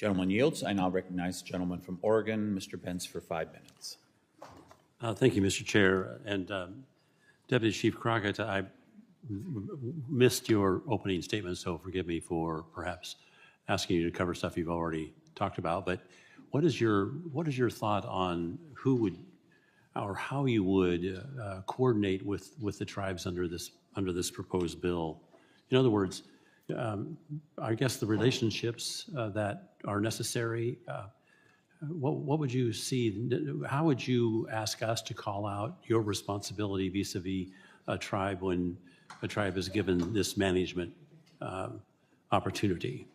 Gentleman yields. I now recognize the gentleman from Oregon, Mr. Bentz, for 5 minutes. Thank you, Mr. Chair. And Deputy Chief Crockett, I missed your opening statement, so forgive me for perhaps asking you to cover stuff you've already talked about. But what is your thought on who would or how you would coordinate with the tribes under this proposed bill? In other words, I guess the relationships that are necessary. What would you see? How would you ask us to call out your responsibility vis-a-vis a tribe when a tribe is given this management opportunity?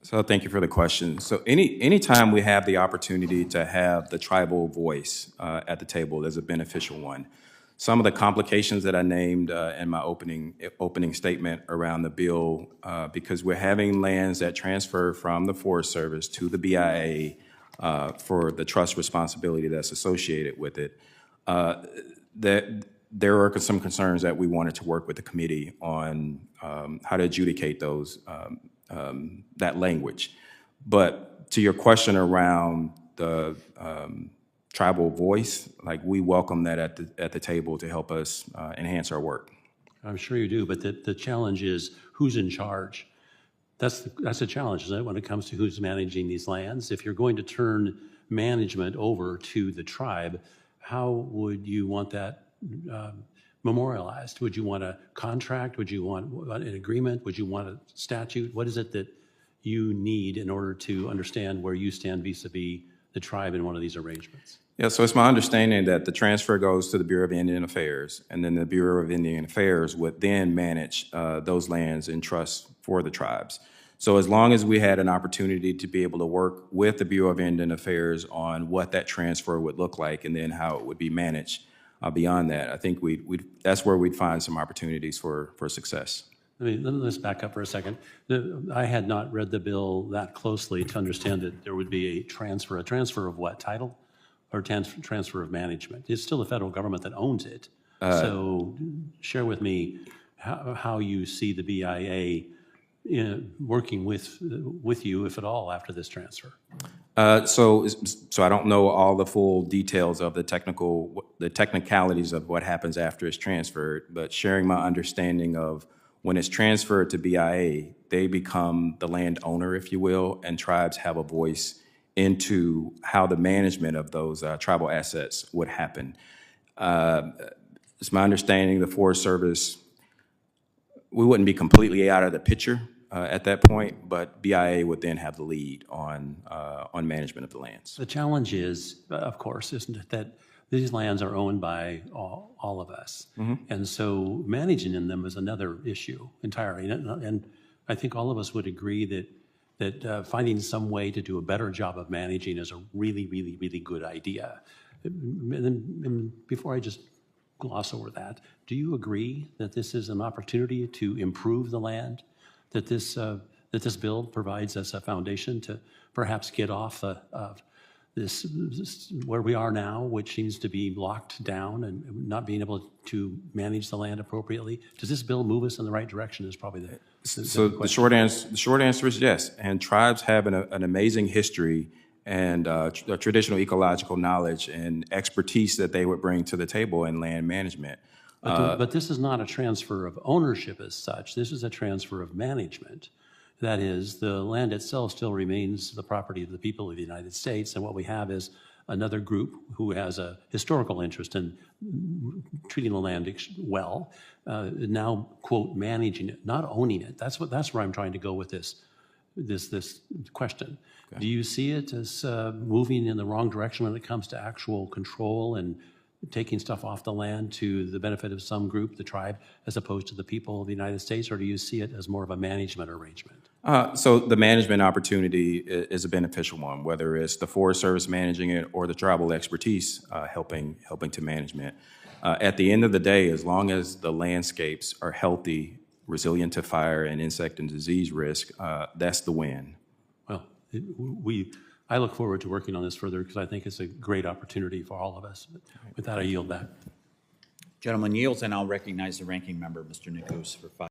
So thank you for the question. So anytime we have the opportunity to have the tribal voice at the table is a beneficial one. Some of the complications that I named in my opening statement around the bill, because we're having lands that transfer from the Forest Service to the BIA for the trust responsibility that's associated with it, that there are some concerns that we wanted to work with the committee on how to adjudicate those that language. But to your question around the tribal voice, like we welcome that at the table to help us enhance our work. I'm sure you do, but the challenge is who's in charge. That's a challenge, isn't it, when it comes to who's managing these lands? If you're going to turn management over to the tribe, how would you want that memorialized? Would you want a contract? Would you want an agreement? Would you want a statute? What is it that you need in order to understand where you stand vis-a-vis the tribe in one of these arrangements? Yeah, so it's my understanding that the transfer goes to the Bureau of Indian Affairs, and then the Bureau of Indian Affairs would then manage those lands in trust for the tribes. So as long as we had an opportunity to be able to work with the Bureau of Indian Affairs on what that transfer would look like and then how it would be managed beyond that, I think that's where we'd find some opportunities for success. Let's back up for a second. I had not read the bill that closely to understand that there would be a transfer. A transfer of what, title? Or transfer of management? It's still the federal government that owns it. So share with me how you see the BIA working with you, if at all, after this transfer. So I don't know all the full details of the technicalities of what happens after it's transferred, but sharing my understanding of when it's transferred to BIA, they become the landowner, if you will, and tribes have a voice into how the management of those tribal assets would happen. It's my understanding the Forest Service, we wouldn't be completely out of the picture at that point, but BIA would then have the lead on management of the lands. The challenge is, of course, isn't it, that these lands are owned by all of us. Mm-hmm. And so managing in them is another issue entirely. And I think all of us would agree that finding some way to do a better job of managing is a really, really, really good idea. And before I just gloss over that, do you agree that this is an opportunity to improve the land, that this bill provides us a foundation to perhaps get off of this where we are now, which seems to be locked down and not being able to manage the land appropriately? Does this bill move us in the right direction is probably the the short answer is yes. And tribes have an amazing history and traditional ecological knowledge and expertise that they would bring to the table in land management. But this is not a transfer of ownership as such. This is a transfer of management. That is, the land itself still remains the property of the people of the United States, and what we have is another group who has a historical interest in treating the land well, now, quote, managing it, not owning it. That's where I'm trying to go with this question. Okay. Do you see it as moving in the wrong direction when it comes to actual control and taking stuff off the land to the benefit of some group, the tribe, as opposed to the people of the United States, or do you see it as more of a management arrangement? So the management opportunity is a beneficial one, whether it's the Forest Service managing it or the tribal expertise helping to management. At the end of the day, as long as the landscapes are healthy, resilient to fire and insect and disease risk, that's the win. Well, I look forward to working on this further because I think it's a great opportunity for all of us. With that, I yield back. Gentleman yields, and I'll recognize the ranking member, Mr. Nichols, for 5.